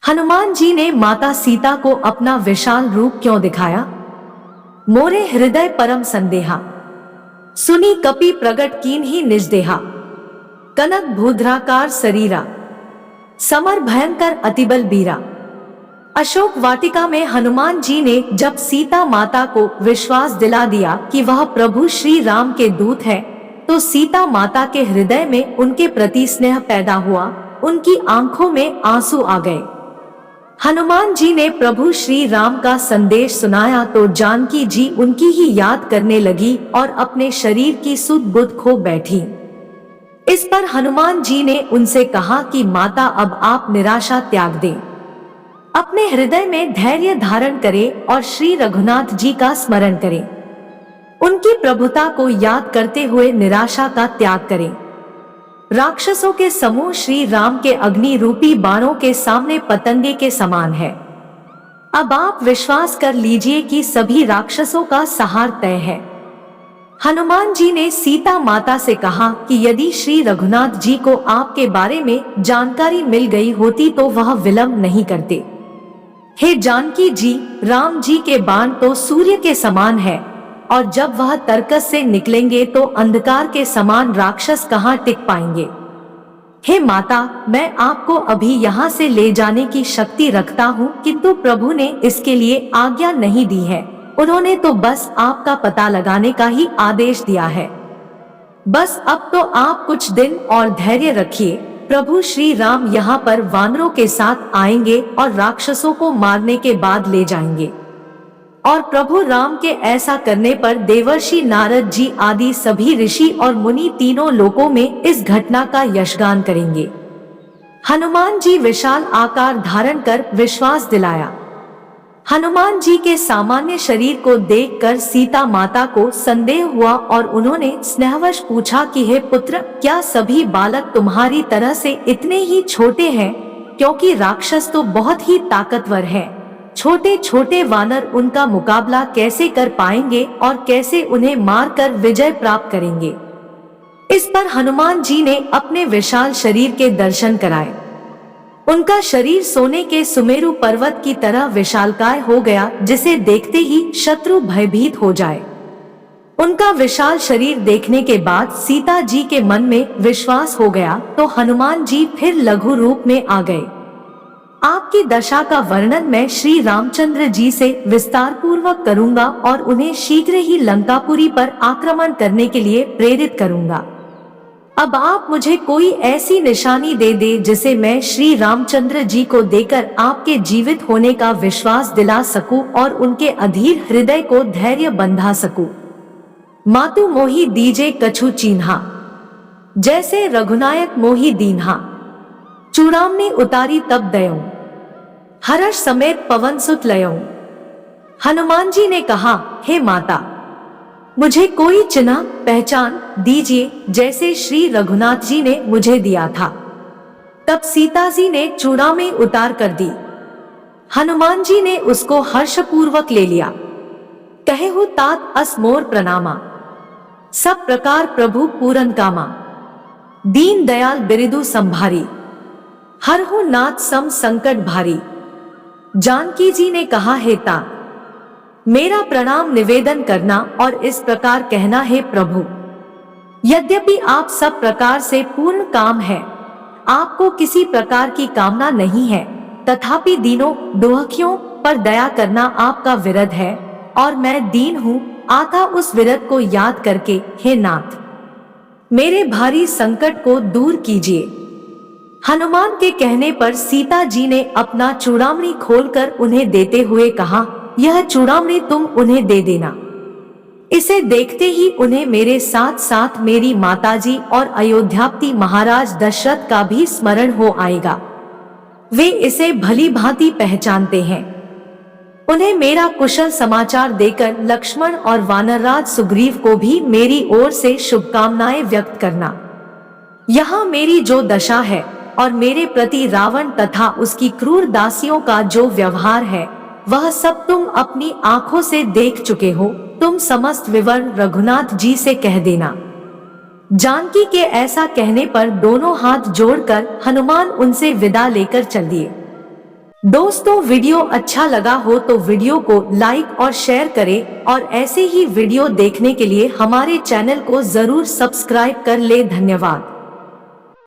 हनुमान जी ने माता सीता को अपना विशाल रूप क्यों दिखाया? मोरे हृदय परम संदेहा, सुनी कपि प्रगट कीन ही निज देहा। कनक भूधराकार शरीरा, समर भयंकर अतिबल बीरा। अशोक वाटिका में हनुमान जी ने जब सीता माता को विश्वास दिला दिया कि वह प्रभु श्री राम के दूत है, तो सीता माता के हृदय में उनके प्रति स्नेह पैदा हुआ, उनकी आंखों में आंसू आ गए। हनुमान जी ने प्रभु श्री राम का संदेश सुनाया तो जानकी जी उनकी ही याद करने लगी और अपने शरीर की सुध बुध खो बैठी। इस पर हनुमान जी ने उनसे कहा कि माता, अब आप निराशा त्याग दें, अपने हृदय में धैर्य धारण करें और श्री रघुनाथ जी का स्मरण करें। उनकी प्रभुता को याद करते हुए निराशा का त्याग करें। राक्षसों के समूह श्री राम के अग्नि रूपी बाणों के सामने पतंगे के समान है। अब आप विश्वास कर लीजिए कि सभी राक्षसों का संहार तय है। हनुमान जी ने सीता माता से कहा कि यदि श्री रघुनाथ जी को आपके बारे में जानकारी मिल गई होती तो वह विलंब नहीं करते। हे जानकी जी, राम जी के बाण तो सूर्य के समान है और जब वह तरकस से निकलेंगे तो अंधकार के समान राक्षस कहाँ टिक पाएंगे। हे माता, मैं आपको अभी यहाँ से ले जाने की शक्ति रखता हूँ, किंतु प्रभु ने इसके लिए आज्ञा नहीं दी है। उन्होंने तो बस आपका पता लगाने का ही आदेश दिया है। बस अब तो आप कुछ दिन और धैर्य रखिए। प्रभु श्री राम यहाँ पर वानरों के साथ आएंगे और राक्षसों को मारने के बाद ले जाएंगे। और प्रभु राम के ऐसा करने पर देवर्षि नारद जी आदि सभी ऋषि और मुनि तीनों लोकों में इस घटना का यशगान करेंगे। हनुमान जी विशाल आकार धारण कर विश्वास दिलाया। हनुमान जी के सामान्य शरीर को देखकर सीता माता को संदेह हुआ और उन्होंने स्नेहवश पूछा कि हे पुत्र, क्या सभी बालक तुम्हारी तरह से इतने ही छोटे हैं? क्योंकि राक्षस तो बहुत ही ताकतवर हैं। छोटे छोटे वानर उनका मुकाबला कैसे कर पाएंगे और कैसे उन्हें मारकर विजय प्राप्त करेंगे? इस पर हनुमान जी ने अपने विशाल शरीर के दर्शन कराए। उनका शरीर सोने के सुमेरु पर्वत की तरह विशालकाय हो गया, जिसे देखते ही शत्रु भयभीत हो जाए। उनका विशाल शरीर देखने के बाद सीता जी के मन में विश्वास हो गया तो हनुमान जी फिर लघु रूप में आ गए। आपकी दशा का वर्णन मैं श्री रामचंद्र जी से विस्तार पूर्वक करूंगा और उन्हें शीघ्र ही लंकापुरी पर आक्रमण करने के लिए प्रेरित करूंगा। अब आप मुझे कोई ऐसी निशानी दे दे जिसे मैं श्री रामचंद्र जी को देकर आपके जीवित होने का विश्वास दिला सकूं और उनके अधीर हृदय को धैर्य बंधा सकूं। मातु मोहि दीजे कछु चीन्हा, जैसे रघुनायक मोहि दीन्हा। चूड़ामणि उतारी तब दयों, हर्ष समेत पवन सुत लयों। हनुमान जी ने कहा, हे माता, मुझे कोई चिन्ह पहचान दीजिए जैसे श्री रघुनाथ जी ने मुझे दिया था। तब सीता जी ने चूड़ामणि उतार कर दी। हनुमान जी ने उसको हर्षपूर्वक ले लिया। कहे हो तात अस मोर प्रणामा, सब प्रकार प्रभु पूरन कामा। दीन दयाल बिरिदु संभारी, हर हो नाथ सम संकट भारी। जानकी जी ने कहा, हे तात, मेरा प्रणाम निवेदन करना और इस प्रकार कहना, है प्रभु, यद्यपि आप सब प्रकार से पूर्ण काम है, आपको किसी प्रकार की कामना नहीं है, तथापि दीनों दुखियों पर दया करना आपका विरध है और मैं दीन हूँ। आता उस विरध को याद करके, हे नाथ, मेरे भारी संकट को दूर कीजिए। हनुमान के कहने पर सीता जी ने अपना चूड़ामणि खोलकर उन्हें देते हुए कहा, यह चूड़ामणि तुम उन्हें दे देना। इसे देखते ही उन्हें मेरे साथ साथ मेरी माताजी और अयोध्यापति महाराज दशरथ का भी स्मरण हो आएगा। वे इसे भली भांति पहचानते हैं। उन्हें मेरा कुशल समाचार देकर लक्ष्मण और वानरराज सुग्रीव को भी मेरी ओर से शुभकामनाएं व्यक्त करना। यहाँ मेरी जो दशा है और मेरे प्रति रावण तथा उसकी क्रूर दासियों का जो व्यवहार है, वह सब तुम अपनी आंखों से देख चुके हो। तुम समस्त विवरण रघुनाथ जी से कह देना। जानकी के ऐसा कहने पर दोनों हाथ जोड़कर हनुमान उनसे विदा लेकर चल दिए। दोस्तों वीडियो अच्छा लगा हो तो वीडियो को लाइक और शेयर करें और ऐसे ही वीडियो देखने के लिए हमारे चैनल को जरूर सब्सक्राइब कर ले। धन्यवाद।